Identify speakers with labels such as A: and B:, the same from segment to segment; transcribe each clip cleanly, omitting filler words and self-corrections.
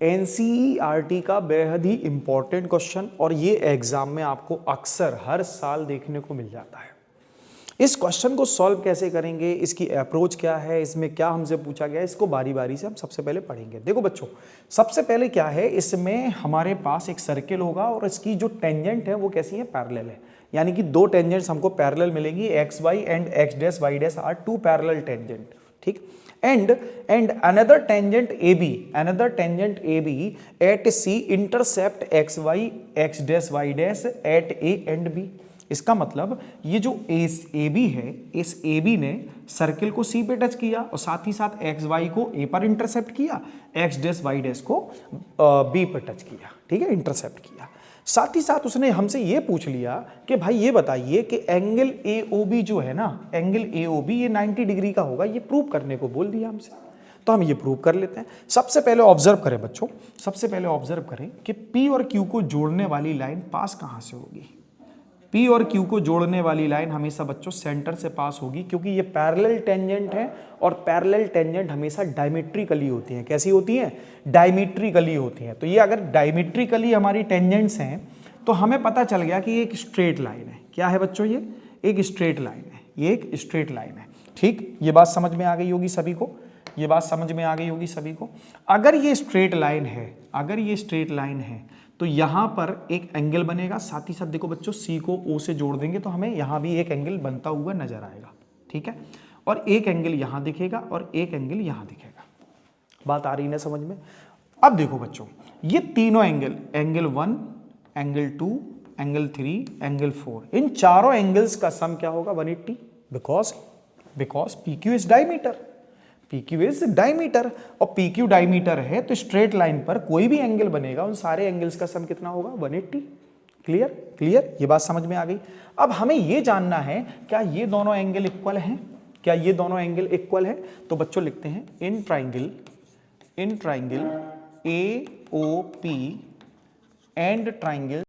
A: NCERT का बेहद ही important question और ये एग्जाम में आपको अक्सर हर साल देखने को मिल जाता है। इस क्वेश्चन को सॉल्व कैसे करेंगे, इसकी अप्रोच क्या है, इसमें क्या हमसे पूछा गया है, इसको बारी बारी से हम सबसे पहले पढ़ेंगे। देखो बच्चों, सबसे पहले क्या है, इसमें हमारे पास एक सर्किल होगा और इसकी जो टेंजेंट है वो कैसी है, पैरेलल है। यानी कि दो टेंजेंट्स हमको पैरेलल मिलेंगी, X Y and X dash Y dash are two parallel tangent, ठीक। and another tangent AB at C intercept xy x dash y dash at A and B। इसका मतलब ये जो ए बी है, इस A B ने circle को सी पे टच किया और साथ ही साथ एक्स वाई को ए पर इंटरसेप्ट किया, एक्स डैश वाई डैश को बी पर टच किया, ठीक है, इंटरसेप्ट किया। साथ ही साथ उसने हमसे ये पूछ लिया कि भाई ये बताइए कि एंगल AOB जो है ना, एंगल AOB ये 90 डिग्री का होगा, ये प्रूव करने को बोल दिया हमसे। तो हम ये प्रूव कर लेते हैं। सबसे पहले ऑब्जर्व करें बच्चों, सबसे पहले ऑब्जर्व करें कि P और Q को जोड़ने वाली लाइन पास कहाँ से होगी। P और Q को जोड़ने वाली लाइन हमेशा बच्चों सेंटर से पास होगी, क्योंकि ये पैरेलल टेंजेंट है और पैरेलल टेंजेंट हमेशा डायमेट्रिकली होती हैं। कैसी होती हैं, डायमेट्रिकली होती हैं। तो ये अगर डायमेट्रिकली हमारी टेंजेंट्स हैं तो हमें पता चल गया कि ये एक स्ट्रेट लाइन है। क्या है बच्चों, ये एक स्ट्रेट लाइन है, ये एक स्ट्रेट लाइन है, ठीक। ये बात समझ में आ गई होगी सभी को, ये बात समझ में आ गई होगी सभी को। अगर ये स्ट्रेट लाइन है, अगर ये स्ट्रेट लाइन है तो यहां पर एक एंगल बनेगा। साथ ही साथ देखो बच्चों, सी को ओ से जोड़ देंगे तो हमें यहां भी एक एंगल बनता हुआ नजर आएगा, ठीक है। और एक एंगल यहां दिखेगा और एक एंगल यहां दिखेगा। बात आ रही है ना समझ में। अब देखो बच्चों, ये तीनों angle, angle 1, angle 2, angle 3, angle 4, इन चारों एंगल्स का सम क्या होगा, 180। Because PQ is diameter, PQ is diameter, और PQ डायमीटर है तो स्ट्रेट लाइन पर कोई भी एंगल बनेगा, उन सारे एंगल्स का सम कितना होगा, 180। क्लियर, ये बात समझ में आ गई। अब हमें ये जानना है क्या ये दोनों एंगल इक्वल हैं, क्या ये दोनों एंगल इक्वल है। तो बच्चों लिखते हैं in triangle AOP and triangle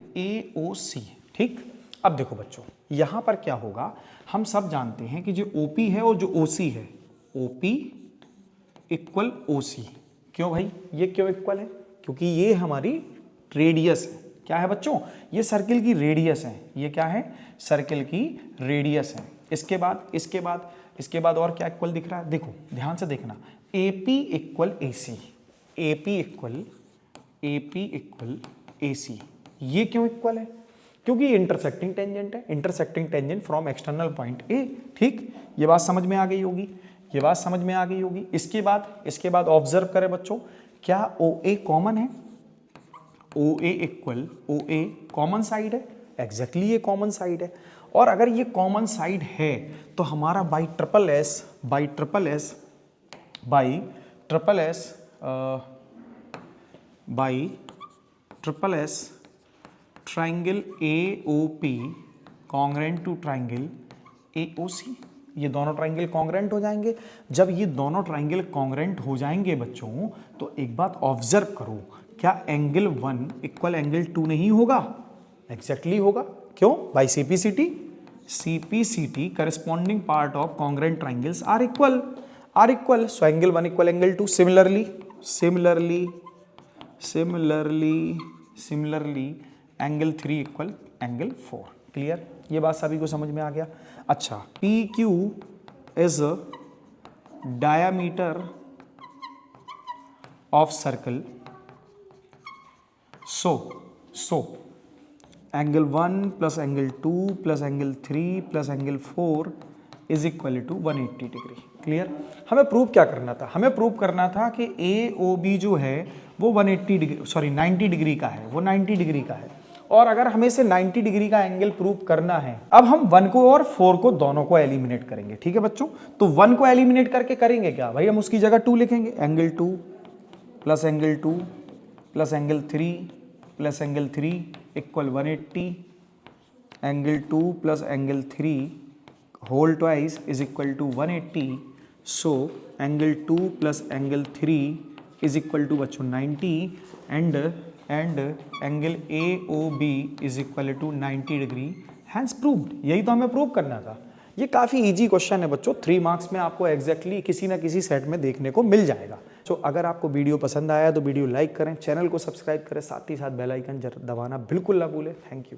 A: AOC, ठीक। अब देखो बच्चों, यहां पर क्या होगा, हम सब जानते हैं कि जो OP है और जो OC है, OP इक्वल OC। क्यों भाई, ये क्यों इक्वल है, क्योंकि ये हमारी रेडियस है। क्या है बच्चों, ये सर्किल की रेडियस है। ये क्या है, सर्किल की रेडियस है। इसके बाद और क्या इक्वल दिख रहा है, देखो ध्यान से देखना, AP equal AC, AP equal AC। ये क्यों इक्वल है, क्योंकि ये इंटरसेक्टिंग टेंजेंट है, intersecting tangent from external point A, ठीक। ये बात समझ में आ गई होगी, ये बात समझ में आ गई होगी। इसके बाद ऑब्जर्व करें बच्चों, क्या OA कॉमन है, OA equal OA common side है, एग्जैक्टली ये कॉमन साइड है। और अगर ये कॉमन साइड है तो हमारा by triple S triangle AOP congruent to triangle AOC, ये दोनों ट्राइंगल कॉन्ग्रेंट हो जाएंगे। जब ये दोनों ट्राइंगल कॉन्ग्रेंट हो जाएंगे बच्चों, तो एक बात ऑब्जर्व करो, क्या एंगल 1 इक्वल एंगल 2 नहीं होगा, एग्जैक्टली होगा। क्यों, by CPCT corresponding part of congruent triangles are equal, so angle 1 equal angle 2। Similarly angle 3 equal angle 4। Clear, ये बात सभी को समझ में आ गया। अच्छा, PQ is diameter of circle, so angle 1 plus angle 2 plus angle 3 plus angle 4 is equal to 180 degree. Clear, हमें prove क्या करना था, हमें प्रूव करना था कि AOB जो है वो 90 डिग्री का है, वो 90 डिग्री का है। और अगर हमें से 90 डिग्री का एंगल प्रूव करना है, अब हम 1 को और 4 को दोनों को एलिमिनेट करेंगे, ठीक है बच्चों। तो 1 को एलिमिनेट करके करेंगे क्या भाई, हम उसकी जगह 2 लिखेंगे, angle 2 plus angle 2 plus angle 3 plus angle 3 equal 180, angle 2 plus angle 3 whole twice is equal to 180। So angle 2 plus angle 3 is equal to बच्चों 90 and angle AOB is equal to 90 degree, hence proved. यही तो हमें prove करना था। ये काफ़ी easy question है बच्चों, 3 मार्क्स में आपको एग्जैक्टली किसी ना किसी सेट में देखने को मिल जाएगा। तो अगर आपको वीडियो पसंद आया तो वीडियो लाइक करें, चैनल को सब्सक्राइब करें, साथ ही साथ बेल आइकन दबाना बिल्कुल ना भूलें। Thank you.